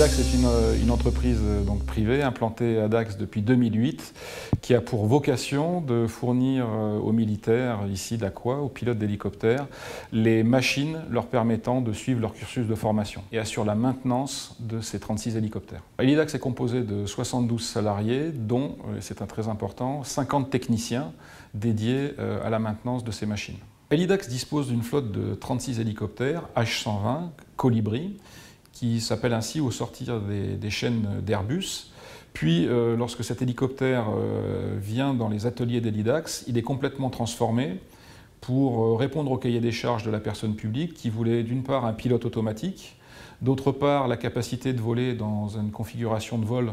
Elidax est une entreprise donc privée implantée à Dax depuis 2008 qui a pour vocation de fournir aux militaires ici d'Aqua, aux pilotes d'hélicoptères, les machines leur permettant de suivre leur cursus de formation et assure la maintenance de ces 36 hélicoptères. Elidax est composé de 72 salariés dont, c'est un très important, 50 techniciens dédiés à la maintenance de ces machines. Elidax dispose d'une flotte de 36 hélicoptères H120 Colibri qui s'appelle ainsi au sortir des chaînes d'Airbus. Puis, lorsque cet hélicoptère vient dans les ateliers d'Elidax, il est complètement transformé pour répondre au cahier des charges de la personne publique qui voulait d'une part un pilote automatique, d'autre part la capacité de voler dans une configuration de vol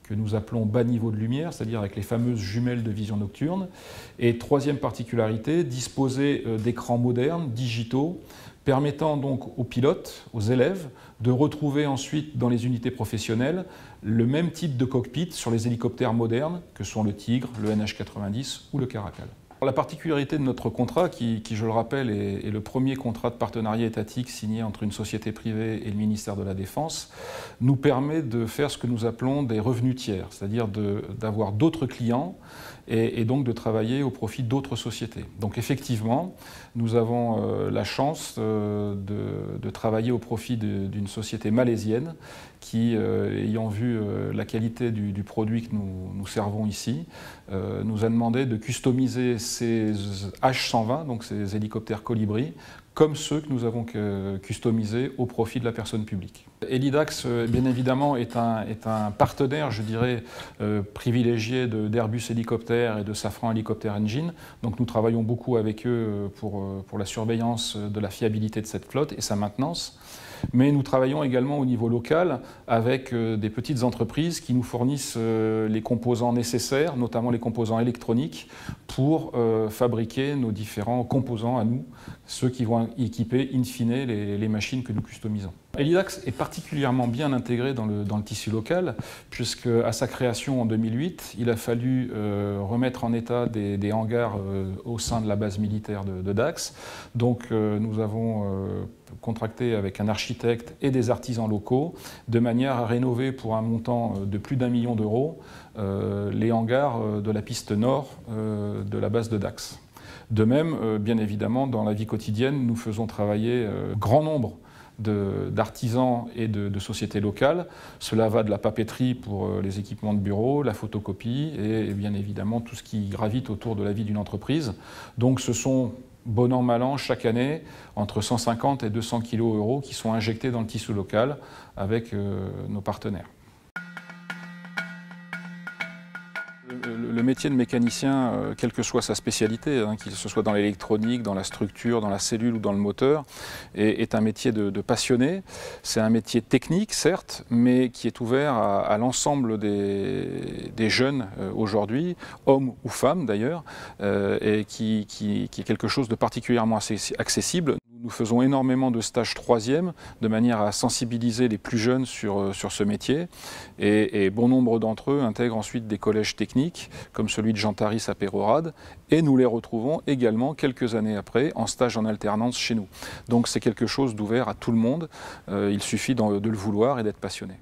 que nous appelons bas niveau de lumière, c'est-à-dire avec les fameuses jumelles de vision nocturne. Et troisième particularité, disposer d'écrans modernes, digitaux, permettant donc aux pilotes, aux élèves, de retrouver ensuite dans les unités professionnelles le même type de cockpit sur les hélicoptères modernes que sont le Tigre, le NH90 ou le Caracal. La particularité de notre contrat, qui je le rappelle, est le premier contrat de partenariat étatique signé entre une société privée et le ministère de la Défense, nous permet de faire ce que nous appelons des revenus tiers, c'est-à-dire d'avoir d'autres clients et donc de travailler au profit d'autres sociétés. Donc effectivement, nous avons la chance de travailler au profit d'une société malaisienne qui, ayant vu la qualité du produit que nous servons ici, nous a demandé de customiser ces H120, donc ces hélicoptères Colibri, comme ceux que nous avons customisés au profit de la personne publique. Elidax, bien évidemment, est un partenaire, je dirais, privilégié d'Airbus Hélicoptère et de Safran Helicopter Engine. Donc nous travaillons beaucoup avec eux pour la surveillance de la fiabilité de cette flotte et sa maintenance. Mais nous travaillons également au niveau local avec des petites entreprises qui nous fournissent les composants nécessaires, notamment les composants électroniques, pour fabriquer nos différents composants à nous, ceux qui vont équiper in fine les machines que nous customisons. Elidax est particulièrement bien intégré dans le tissu local, puisque à sa création en 2008, il a fallu remettre en état des hangars au sein de la base militaire de Dax. Donc nous avons contracté avec un architecte et des artisans locaux, de manière à rénover pour un montant de plus d'1 million d'euros les hangars de la piste nord de la base de Dax. De même, bien évidemment, dans la vie quotidienne, nous faisons travailler grand nombre d'artisans et de sociétés locales. Cela va de la papeterie pour les équipements de bureau, la photocopie et bien évidemment tout ce qui gravite autour de la vie d'une entreprise. Donc ce sont bon an, mal an, chaque année, entre 150 et 200 kg euros qui sont injectés dans le tissu local avec nos partenaires. Le métier de mécanicien, quelle que soit sa spécialité, qu'il ce soit dans l'électronique, dans la structure, dans la cellule ou dans le moteur, est un métier de passionné. C'est un métier technique, certes, mais qui est ouvert à l'ensemble des jeunes aujourd'hui, hommes ou femmes d'ailleurs, et qui est quelque chose de particulièrement accessible. Nous faisons énormément de stages troisième de manière à sensibiliser les plus jeunes sur ce métier et bon nombre d'entre eux intègrent ensuite des collèges techniques comme celui de Jean Taris à Pérorade et nous les retrouvons également quelques années après en stage en alternance chez nous. Donc c'est quelque chose d'ouvert à tout le monde, il suffit de le vouloir et d'être passionné.